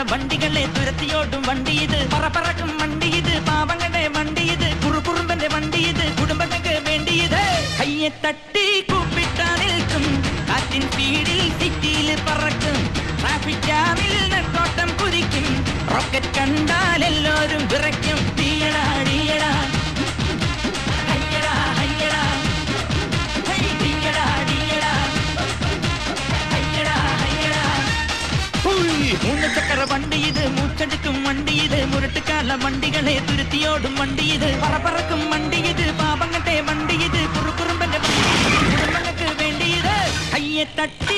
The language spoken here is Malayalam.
വണ്ടികളെ തുരത്തിയോടും വണ്ടി ഇത്, പറപ്പറക്കും വണ്ടി ഇത്, പാവങ്ങളുടെ വണ്ടി ഇത്, കുറുകുറുമ്പന്റെ വണ്ടി ഇത്, കുടുംബങ്ങൾക്ക് വേണ്ടി ഇത്. കയ്യെ തട്ടി കൂപ്പിട്ടാ നിൽക്കും, കാറ്റിൻ സ്പീഡിൽ സിറ്റിയിൽ പറക്കും, ട്രാഫിക് ജാമിൽ നെട്ടോട്ടം കുതിക്കും, റോക്കറ്റ് കണ്ടാൽ എല്ലാവരും വിറയ്ക്കും. തീയടാ ഡീയടാ ഹയ്യടാ ഹയ്യടാ തീയടാ ഡീയടാ ഹയ്യടാ ഹയ്യടാ. മൂന്ന് ചക്ര വണ്ടി ഇത്, മൂച്ചെടുക്കും വണ്ടി ഇത്, മുരട്ടുകാല വണ്ടികളെ തുരുത്തിയോടും വണ്ടി ഇത്, പറപ്പറക്കും വണ്ടി ഇത്, പാപങ്ങട്ടെ വണ്ടി ഇത്, കുറുകുറുമ്പന്റെ വണ്ടി ഇത്, കുടുംബങ്ങൾക്ക് വേണ്ടി ഇത്. കയ്യെ തട്ടി